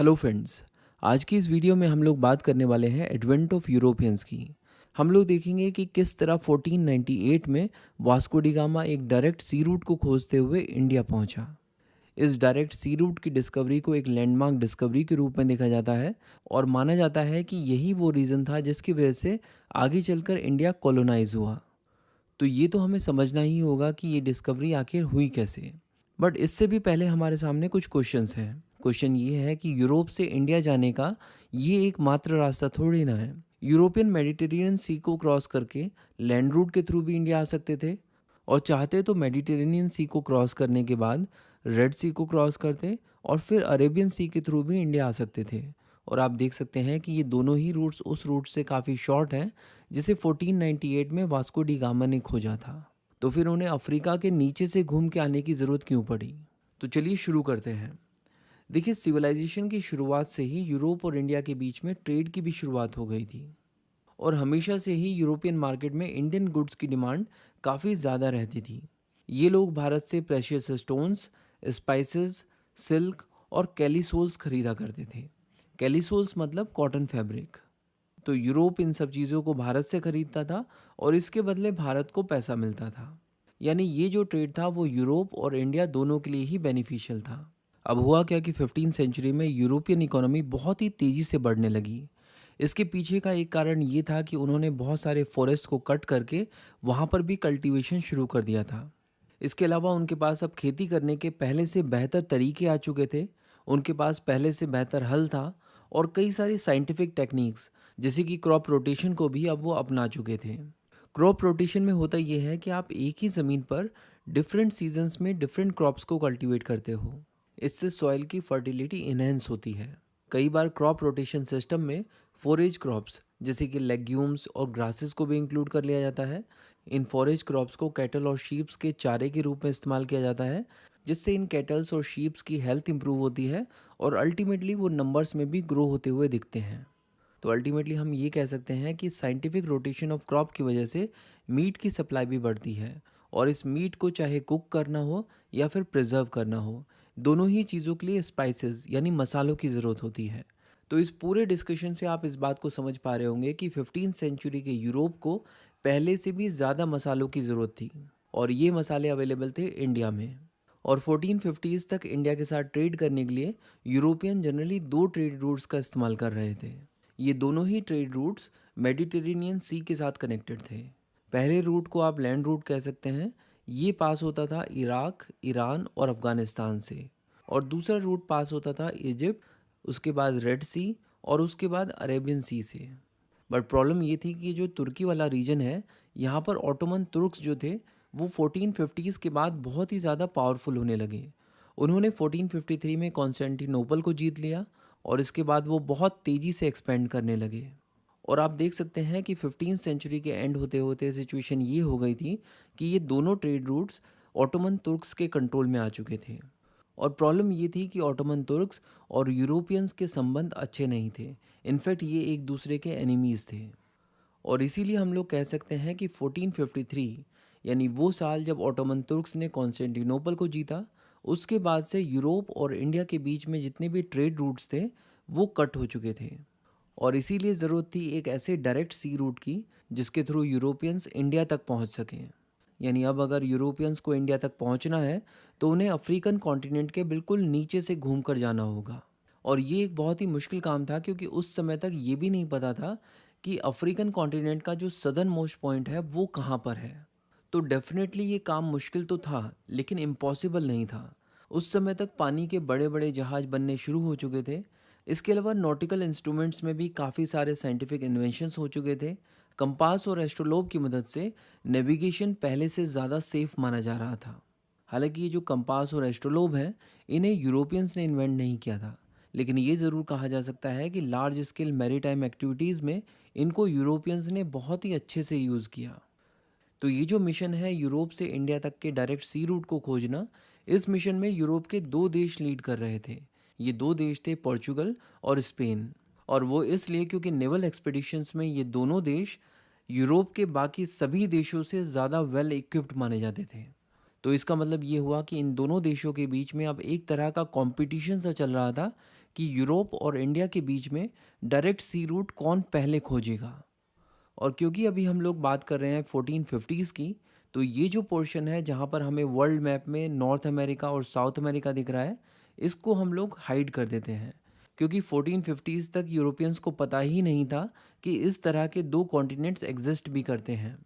Hello friends. आज की इस वीडियो में हम लोग बात करने वाले हैं एडवेंट ऑफ यूरोपियंस की। हम लोग देखेंगे कि किस तरह 1498 में वास्को डी गामा एक डायरेक्ट सी रूट को खोजते हुए इंडिया पहुंचा। इस डायरेक्ट सी रूट की डिस्कवरी को एक लैंडमार्क डिस्कवरी के रूप में देखा जाता है और माना जाता है कि यही वो रीज़न था जिसकी वजह से आगे चलकर इंडिया कॉलोनाइज हुआ। तो ये तो हमें समझना ही होगा कि ये डिस्कवरी आखिर हुई कैसे। बट इससे भी पहले हमारे सामने कुछ क्वेश्चंस हैं। क्वेश्चन ये है कि यूरोप से इंडिया जाने का ये एक मात्र रास्ता थोड़ी ना है। यूरोपियन मेडिटेरेनियन सी को क्रॉस करके लैंड रूट के थ्रू भी इंडिया आ सकते थे, और चाहते तो मेडिटेरेनियन सी को क्रॉस करने के बाद रेड सी को क्रॉस करते और फिर अरेबियन सी के थ्रू भी इंडिया आ सकते थे। और आप देख सकते हैं कि ये दोनों ही रूट्स उस रूट से काफ़ी शॉर्ट हैं जिसे 1498 में वास्को डी गामा ने खोजा था। तो फिर उन्हें अफ्रीका के नीचे से घूम के आने की ज़रूरत क्यों पड़ी? तो चलिए शुरू करते हैं। देखिए, सिविलाइजेशन की शुरुआत से ही यूरोप और इंडिया के बीच में ट्रेड की भी शुरुआत हो गई थी, और हमेशा से ही यूरोपियन मार्केट में इंडियन गुड्स की डिमांड काफ़ी ज़्यादा रहती थी। ये लोग भारत से प्रेशियस स्टोन्स, स्पाइसेस, सिल्क और कैलीसोल्स खरीदा करते थे। कैलीसोल्स मतलब कॉटन फैब्रिक। तो यूरोप इन सब चीज़ों को भारत से खरीदता था और इसके बदले भारत को पैसा मिलता था। यानी ये जो ट्रेड था वो यूरोप और इंडिया दोनों के लिए ही बेनिफिशियल था। अब हुआ क्या कि 15 सेंचुरी में यूरोपियन इकोनॉमी बहुत ही तेज़ी से बढ़ने लगी। इसके पीछे का एक कारण ये था कि उन्होंने बहुत सारे फॉरेस्ट को कट करके वहाँ पर भी कल्टीवेशन शुरू कर दिया था। इसके अलावा उनके पास अब खेती करने के पहले से बेहतर तरीके आ चुके थे। उनके पास पहले से बेहतर हल था और कई सारी साइंटिफिक टेक्निक्स जैसे कि क्रॉप रोटेशन को भी अब वो अपना चुके थे। क्रॉप रोटेशन में होता ये है कि आप एक ही ज़मीन पर डिफरेंट सीजन्स में डिफरेंट क्रॉप्स को कल्टीवेट करते हो। इससे सॉइल की फर्टिलिटी इन्हेंस होती है। कई बार क्रॉप रोटेशन सिस्टम में फोरेज क्रॉप्स जैसे कि लेग्यूम्स और ग्रासेस को भी इंक्लूड कर लिया जाता है। इन फॉरेज क्रॉप्स को कैटल और शीप्स के चारे के रूप में इस्तेमाल किया जाता है, जिससे इन कैटल्स और शीप्स की हेल्थ इंप्रूव होती है और अल्टीमेटली वो नंबर्स में भी ग्रो होते हुए दिखते हैं। तो अल्टीमेटली हम ये कह सकते हैं कि साइंटिफिक रोटेशन ऑफ क्रॉप की वजह से मीट की सप्लाई भी बढ़ती है, और इस मीट को चाहे कुक करना हो या फिर प्रिजर्व करना हो, दोनों ही चीज़ों के लिए स्पाइसेस यानी मसालों की ज़रूरत होती है। तो इस पूरे डिस्कशन से आप इस बात को समझ पा रहे होंगे कि 15 सेंचुरी के यूरोप को पहले से भी ज़्यादा मसालों की ज़रूरत थी, और ये मसाले अवेलेबल थे इंडिया में। और 1450s तक इंडिया के साथ ट्रेड करने के लिए यूरोपियन जनरली दो ट्रेड रूट्स का इस्तेमाल कर रहे थे। ये दोनों ही ट्रेड रूट्स मेडिटेरेनियन सी के साथ कनेक्टेड थे। पहले रूट को आप लैंड रूट कह सकते हैं। ये पास होता था इराक, ईरान और अफ़गानिस्तान से। और दूसरा रूट पास होता था इजिप्ट, उसके बाद रेड सी और उसके बाद अरेबियन सी से। बट प्रॉब्लम ये थी कि जो तुर्की वाला रीजन है, यहाँ पर ऑटोमन तुर्क्स जो थे वो 1450s के बाद बहुत ही ज़्यादा पावरफुल होने लगे। उन्होंने 1453 में कॉन्स्टेंटिनोपल को जीत लिया और इसके बाद वो बहुत तेज़ी से एक्सपेंड करने लगे। और आप देख सकते हैं कि 15 सेंचुरी के एंड होते होते सिचुएशन ये हो गई थी कि ये दोनों ट्रेड रूट्स ऑटोमन तुर्क्स के कंट्रोल में आ चुके थे। और प्रॉब्लम ये थी कि ऑटोमन तुर्क्स और यूरोपियंस के संबंध अच्छे नहीं थे। इनफैक्ट ये एक दूसरे के एनिमीज़ थे। और इसीलिए हम लोग कह सकते हैं कि 1453 यानी वो साल जब ऑटोमन तुर्क्स ने कॉन्स्टेंटिनोपल को जीता, उसके बाद से यूरोप और इंडिया के बीच में जितने भी ट्रेड रूट्स थे वो कट हो चुके थे। और इसीलिए ज़रूरत थी एक ऐसे डायरेक्ट सी रूट की जिसके थ्रू यूरोपियंस इंडिया तक पहुंच सकें। यानी अब अगर यूरोपियंस को इंडिया तक पहुंचना है तो उन्हें अफ्रीकन कॉन्टिनेंट के बिल्कुल नीचे से घूम कर जाना होगा। और ये एक बहुत ही मुश्किल काम था, क्योंकि उस समय तक ये भी नहीं पता था कि अफ्रीकन कॉन्टिनेंट का जो सदर्न मोस्ट पॉइंट है वो कहाँ पर है। तो डेफिनेटली ये काम मुश्किल तो था, लेकिन इम्पॉसिबल नहीं था। उस समय तक पानी के बड़े बड़े जहाज़ बनने शुरू हो चुके थे। इसके अलावा नॉटिकल इंस्ट्रूमेंट्स में भी काफ़ी सारे साइंटिफिक इन्वेंशंस हो चुके थे। कंपास और एस्ट्रोलोब की मदद से नेविगेशन पहले से ज़्यादा सेफ माना जा रहा था। हालांकि ये जो कंपास और एस्ट्रोलोब हैं, इन्हें यूरोपियंस ने इन्वेंट नहीं किया था, लेकिन ये ज़रूर कहा जा सकता है कि लार्ज स्केल मैरीटाइम एक्टिविटीज़ में इनको यूरोपियंस ने बहुत ही अच्छे से यूज़ किया। तो ये जो मिशन है यूरोप से इंडिया तक के डायरेक्ट सी रूट को खोजना, इस मिशन में यूरोप के दो देश लीड कर रहे थे। ये दो देश थे पोर्चुगल और स्पेन। और वो इसलिए क्योंकि नेवल एक्सपीडिशंस में ये दोनों देश यूरोप के बाकी सभी देशों से ज़्यादा वेल इक्विप्ड माने जाते थे। तो इसका मतलब ये हुआ कि इन दोनों देशों के बीच में अब एक तरह का कंपटीशन सा चल रहा था कि यूरोप और इंडिया के बीच में डायरेक्ट सी रूट कौन पहले खोजेगा। और क्योंकि अभी हम लोग बात कर रहे हैं 1450s की, तो ये जो पोर्शन है जहाँ पर हमें वर्ल्ड मैप में नॉर्थ अमेरिका और साउथ अमेरिका दिख रहा है, इसको हम लोग हाइड कर देते हैं, क्योंकि 1450s तक यूरोपियंस को पता ही नहीं था कि इस तरह के दो कॉन्टिनेंट्स एग्जिस्ट भी करते हैं।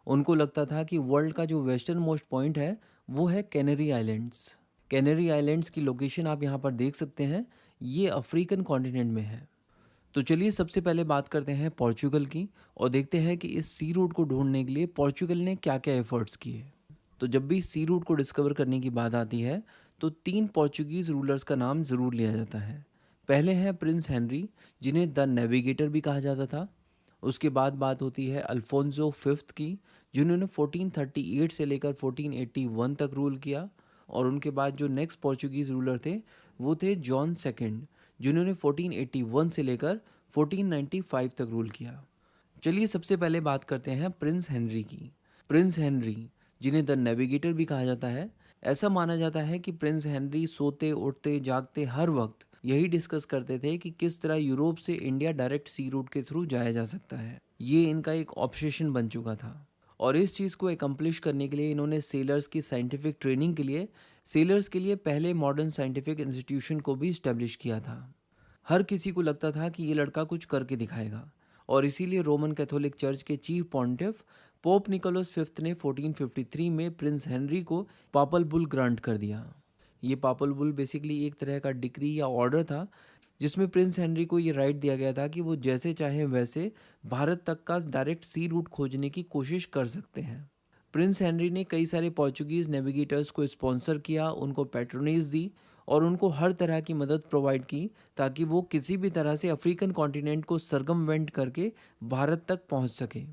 उनको लगता था कि वर्ल्ड का जो वेस्टर्न मोस्ट पॉइंट है वो है कैनरी आइलैंड्स। कैनरी आइलैंड्स की लोकेशन आप यहाँ पर देख सकते हैं, ये अफ्रीकन कॉन्टिनेंट में है। तो चलिए सबसे पहले बात करते हैं पोर्चुगल की और देखते हैं कि इस सी रूट को ढूंढने के लिए पोर्चुगल ने क्या क्या एफर्ट्स किए। तो जब भी सी रूट को डिस्कवर करने की बात आती है तो तीन पोर्चुगीज़ रूलर्स का नाम ज़रूर लिया जाता है। पहले हैं प्रिंस हेनरी, जिन्हें द नेविगेटर भी कहा जाता था। उसके बाद बात होती है अल्फोंसो फिफ्थ की, जिन्होंने 1438 से लेकर 1481 तक रूल किया। और उनके बाद जो नेक्स्ट पोर्चुगीज़ रूलर थे वो थे जॉन सेकंड, जिन्होंने 1481 से लेकर 1495 तक रूल किया। चलिए सबसे पहले बात करते हैं प्रिंस हेनरी की। प्रिंस हेनरी, जिन्हें द नेविगेटर भी कहा जाता है, ऐसा माना जाता है कि प्रिंस हेनरी सोते उठते जागते हर वक्त यही डिस्कस करते थे कि किस तरह यूरोप से इंडिया डायरेक्ट सी रूट के थ्रू जाया जा सकता है। ये इनका एक ऑब्सेशन बन चुका था। और इस चीज़ को एकम्प्लिश करने के लिए इन्होंने सेलर्स की साइंटिफिक ट्रेनिंग के लिए सेलर्स के लिए पहले मॉडर्न साइंटिफिक इंस्टीट्यूशन को भी इस्टेब्लिश किया था। हर किसी को लगता था कि ये लड़का कुछ करके दिखाएगा, और इसीलिए रोमन कैथोलिक चर्च के chief pontiff Pope Nicholas fifth ने 1453 में प्रिंस हेनरी को पापल बुल ग्रांट कर दिया। ये पापल बुल बेसिकली एक तरह का डिक्री या ऑर्डर था, जिसमें प्रिंस हेनरी को ये राइट दिया गया था कि वो जैसे चाहे वैसे भारत तक का डायरेक्ट सी रूट खोजने की कोशिश कर सकते हैं। प्रिंस हेनरी ने कई सारे पोर्चुगीज़ नेविगेटर्स को स्पॉन्सर किया, उनको पैट्रोनेज दी और उनको हर तरह की मदद प्रोवाइड की ताकि वो किसी भी तरह से अफ्रीकन कॉन्टिनेंट को सरगमवेंट करके भारत तक पहुंच सके।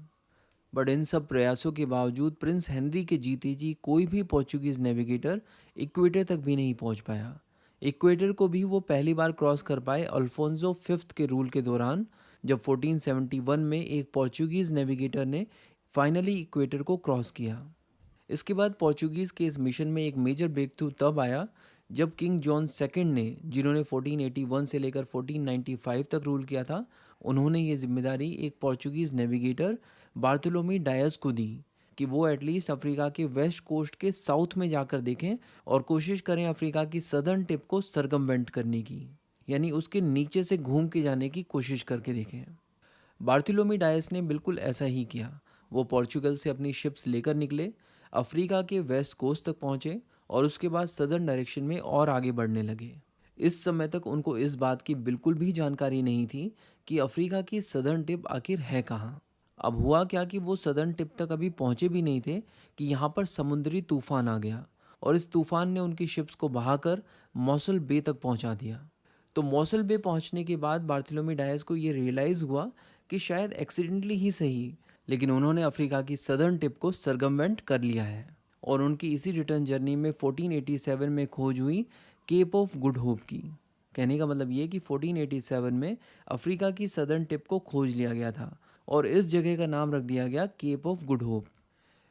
बट इन सब प्रयासों के बावजूद प्रिंस हेनरी के जीते जी कोई भी पोर्चुगीज़ नेविगेटर इक्वेटर तक भी नहीं पहुंच पाया। इक्वेटर को भी वो पहली बार क्रॉस कर पाए अल्फोंसो फिफ्थ के रूल के दौरान, जब 1471 में एक पोर्चुगीज़ नेविगेटर ने फाइनली इक्वेटर को क्रॉस किया। इसके बाद पोर्चुगीज़ के इस मिशन में एक मेजर ब्रेक थ्रू तब आया जब किंग जॉन सेकंड ने, जिन्होंने 1481 से लेकर 1495 तक रूल किया था, उन्होंने ये जिम्मेदारी एक पोर्चुगीज़ नेविगेटर बार्थोलोमी डायस को दी कि वो एटलीस्ट अफ्रीका के वेस्ट कोस्ट के साउथ में जाकर देखें और कोशिश करें अफ्रीका की सदर्न टिप को सरकमवेंट करने की, यानी उसके नीचे से घूम के जाने की कोशिश करके देखें। बार्थोलोमी डायस ने बिल्कुल ऐसा ही किया। वो पोर्चुगल से अपनी शिप्स लेकर निकले, अफ्रीका के वेस्ट कोस्ट तक पहुंचे और उसके बाद सदर्न डायरेक्शन में और आगे बढ़ने लगे। इस समय तक उनको इस बात की बिल्कुल भी जानकारी नहीं थी कि अफ्रीका की सदर्न टिप आखिर है कहाँ। अब हुआ क्या कि वो सदर्न टिप तक अभी पहुंचे भी नहीं थे कि यहाँ पर समुद्री तूफान आ गया और इस तूफान ने उनकी शिप्स को बहाकर मॉसल बे तक पहुंचा दिया। तो मॉसल बे पहुंचने के बाद बार्थोलोमी डायस को ये रियलाइज़ हुआ कि शायद एक्सीडेंटली ही सही, लेकिन उन्होंने अफ्रीका की सदर्न टिप को सरगमवेंट कर लिया है। और उनकी इसी रिटर्न जर्नी में 1487 में खोज हुई केप ऑफ गुड होप की। कहने का मतलब ये कि 1487 में अफ्रीका की सदर्न टिप को खोज लिया गया था और इस जगह का नाम रख दिया गया cape of good hope.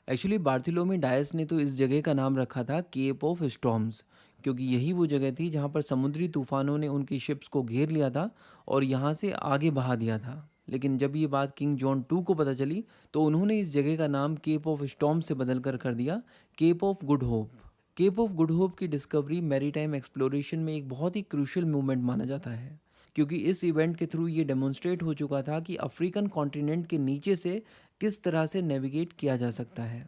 Actually Bartholomew Dias ने तो इस जगह का नाम रखा था केप ऑफ स्टॉर्म्स, क्योंकि यही वो जगह थी जहाँ पर समुद्री तूफानों ने उनकी शिप्स को घेर लिया था और यहाँ से आगे बहा दिया था। लेकिन जब ये बात किंग जॉन टू को पता चली तो उन्होंने इस जगह का नाम केप ऑफ स्टॉर्म से बदल कर दिया Cape of good Hope. Cape of good Hope की डिस्कवरी मैरीटाइम एक्सप्लोरेशन में एक बहुत ही क्रूशियल मूवमेंट माना जाता है, क्योंकि इस इवेंट के थ्रू ये डेमोन्स्ट्रेट हो चुका था कि अफ्रीकन कॉन्टिनेंट के नीचे से किस तरह से नेविगेट किया जा सकता है।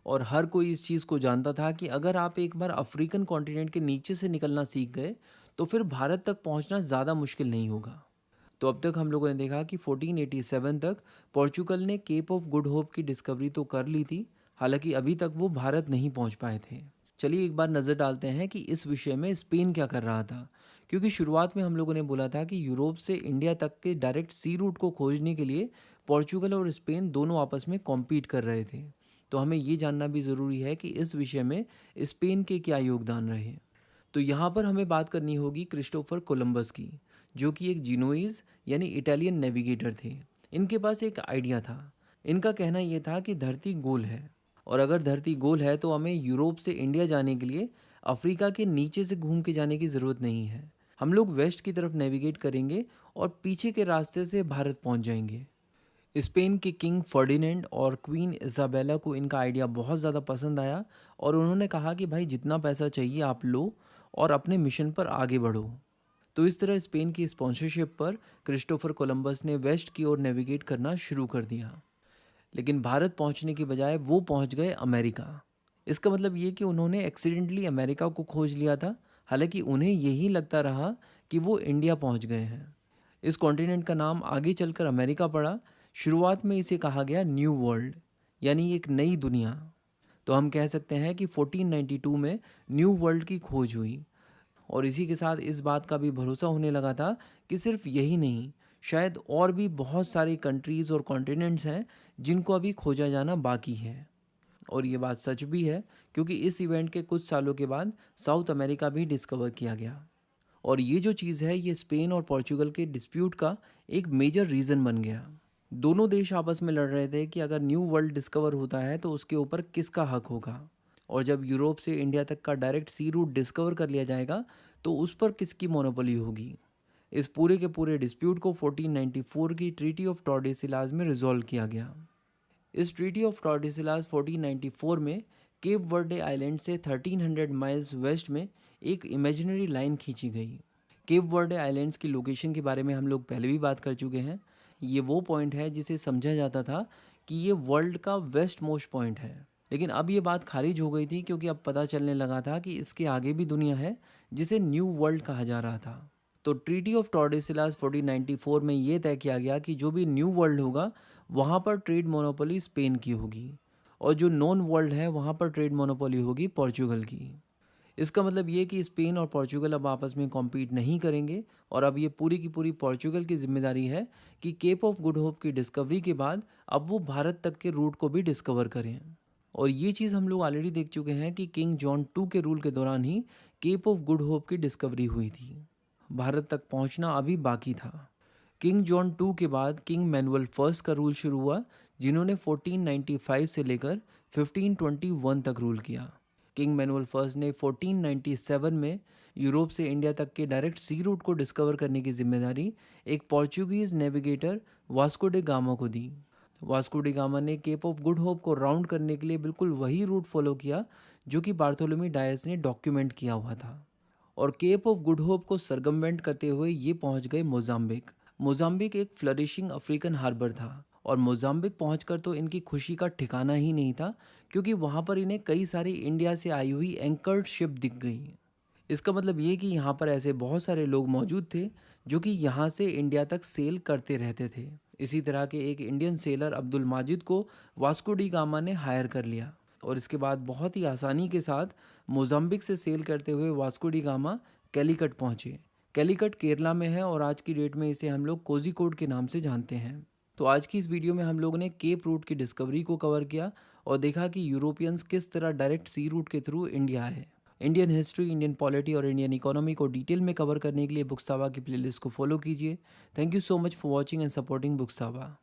और हर कोई इस चीज़ को जानता था कि अगर आप एक बार अफ्रीकन कॉन्टिनेंट के नीचे से निकलना सीख गए तो फिर भारत तक पहुंचना ज़्यादा मुश्किल नहीं होगा। तो अब तक हम लोगों ने देखा कि 1487 तक पोर्चुगल ने केप ऑफ गुड होप की डिस्कवरी तो कर ली थी, हालांकि अभी तक वो भारत नहीं पहुंच पाए थे। चलिए एक बार नज़र डालते हैं कि इस विषय में स्पेन क्या कर रहा था, क्योंकि शुरुआत में हम लोगों ने बोला था कि यूरोप से इंडिया तक के डायरेक्ट सी रूट को खोजने के लिए पोर्चुगल और स्पेन दोनों आपस में कॉम्पीट कर रहे थे। तो हमें ये जानना भी ज़रूरी है कि इस विषय में स्पेन के क्या योगदान रहे। तो यहाँ पर हमें बात करनी होगी क्रिस्टोफर कोलंबस की, जो कि एक जिनोइज यानी इटालियन नेविगेटर थे। इनके पास एक आइडिया था। इनका कहना यह था कि धरती गोल है और अगर धरती गोल है तो हमें यूरोप से इंडिया जाने के लिए अफ्रीका के नीचे से घूम के जाने की ज़रूरत नहीं है, हम लोग वेस्ट की तरफ नेविगेट करेंगे और पीछे के रास्ते से भारत पहुंच जाएंगे। स्पेन के किंग फर्डिनेंड और क्वीन इज़ाबेला को इनका आइडिया बहुत ज़्यादा पसंद आया और उन्होंने कहा कि भाई जितना पैसा चाहिए आप लो और अपने मिशन पर आगे बढ़ो। तो इस तरह स्पेन की स्पॉन्सरशिप पर क्रिस्टोफर कोलंबस ने वेस्ट की ओर नेविगेट करना शुरू कर दिया। लेकिन भारत पहुंचने की बजाय वो पहुंच गए अमेरिका। इसका मतलब ये कि उन्होंने एक्सीडेंटली अमेरिका को खोज लिया था, हालांकि उन्हें यही लगता रहा कि वो इंडिया पहुंच गए हैं। इस कॉन्टिनेंट का नाम आगे चलकर अमेरिका पड़ा। शुरुआत में इसे कहा गया न्यू वर्ल्ड, यानी एक नई दुनिया। तो हम कह सकते हैं कि 1492 में न्यू वर्ल्ड की खोज हुई और इसी के साथ इस बात का भी भरोसा होने लगा था कि सिर्फ यही नहीं, शायद और भी बहुत सारी कंट्रीज़ और कॉन्टिनेंट्स हैं जिनको अभी खोजा जाना बाकी है। और ये बात सच भी है, क्योंकि इस इवेंट के कुछ सालों के बाद साउथ अमेरिका भी डिस्कवर किया गया। और ये जो चीज़ है ये स्पेन और पोर्चुगल के डिस्प्यूट का एक मेजर रीज़न बन गया। दोनों देश आपस में लड़ रहे थे कि अगर न्यू वर्ल्ड डिस्कवर होता है तो उसके ऊपर किसका हक होगा, और जब यूरोप से इंडिया तक का डायरेक्ट सी रूट डिस्कवर कर लिया जाएगा तो उस पर किसकी मोनोपोली होगी। इस पूरे के पूरे डिस्प्यूट को 1494 की ट्रीटी ऑफ टॉर्डेसिलास में रिजॉल्व किया गया। इस ट्रीटी ऑफ टॉर्डेसिलास 1494 में केप वर्डे आइलैंड से 1300 माइल्स वेस्ट में एक इमेजिनरी लाइन खींची गई। केप वर्डे आइलैंड्स की लोकेशन के बारे में हम लोग पहले भी बात कर चुके हैं। ये वो पॉइंट है जिसे समझा जाता था कि ये वर्ल्ड का वेस्ट मोस्ट पॉइंट है, लेकिन अब ये बात खारिज हो गई थी क्योंकि अब पता चलने लगा था कि इसके आगे भी दुनिया है जिसे न्यू वर्ल्ड कहा जा रहा था। तो ट्रीटी ऑफ टॉर्डेसिलास 1494 में ये तय किया गया कि जो भी न्यू वर्ल्ड होगा वहाँ पर ट्रेड मोनोपोली स्पेन की होगी और जो नॉन वर्ल्ड है वहाँ पर ट्रेड मोनोपोली होगी पोर्चुगल की। इसका मतलब ये कि स्पेन और पोर्चुगल अब आपस में कॉम्पीट नहीं करेंगे और अब ये पूरी की पूरी पोर्चुगल की जिम्मेदारी है कि केप ऑफ गुड होप की डिस्कवरी के बाद अब वो भारत तक के रूट को भी डिस्कवर करें। और ये चीज़ हम लोग ऑलरेडी देख चुके हैं कि किंग जॉन टू के रूल के दौरान he kept of good Hope की डिस्कवरी हुई थी। भारत तक पहुंचना अभी बाकी था। किंग जॉन टू के बाद किंग मैनुअल फर्स्ट का रूल शुरू हुआ, जिन्होंने 1495 से लेकर 1521 तक रूल किया। किंग मैनुअल फर्स्ट ने 1497 में यूरोप से इंडिया तक के डायरेक्ट सी रूट को डिस्कवर करने की जिम्मेदारी एक Portuguese navigator Vasco day gamma को दी। वास्को डे गामा ने केप ऑफ गुड होप को राउंड करने के लिए बिल्कुल वही रूट फॉलो किया जो कि बार्थोलोमी डायस ने डॉक्यूमेंट किया हुआ था, और केप ऑफ गुड होप को सरगमवेंट करते हुए ये पहुंच गए मोजाम्बिक। मोजाम्बिक एक फ्लरिशिंग अफ्रीकन हार्बर था और मोजाम्बिक पहुंचकर तो इनकी खुशी का ठिकाना ही नहीं था, क्योंकि वहां पर इन्हें कई सारी इंडिया से आई हुई एंकर्ड शिप दिख गई। इसका मतलब ये कि यहाँ पर ऐसे बहुत सारे लोग मौजूद थे जो कि यहाँ से इंडिया तक सेल करते रहते थे। इसी तरह के एक इंडियन सेलर अब्दुल माजिद को वास्को डी गामा ने हायर कर लिया और इसके बाद बहुत ही आसानी के साथ मोजाम्बिक से सेल करते हुए वास्को डी गामा कैलीकट पहुँचे। कैलीकट केरला में है और आज की डेट में इसे हम लोग कोझिकोड के नाम से जानते हैं। तो आज की इस वीडियो में हम लोगों ने केप रूट की डिस्कवरी को कवर किया और देखा कि यूरोपियंस किस तरह डायरेक्ट सी रूट के थ्रू इंडिया आए। इंडियन हिस्ट्री, इंडियन पॉलिटी और इंडियन इकोनॉमी को डिटेल में कवर करने के लिए बुक्सतावा की प्लेलिस्ट को फॉलो कीजिए। Thank you so much for watching and supporting बुक्सतावा।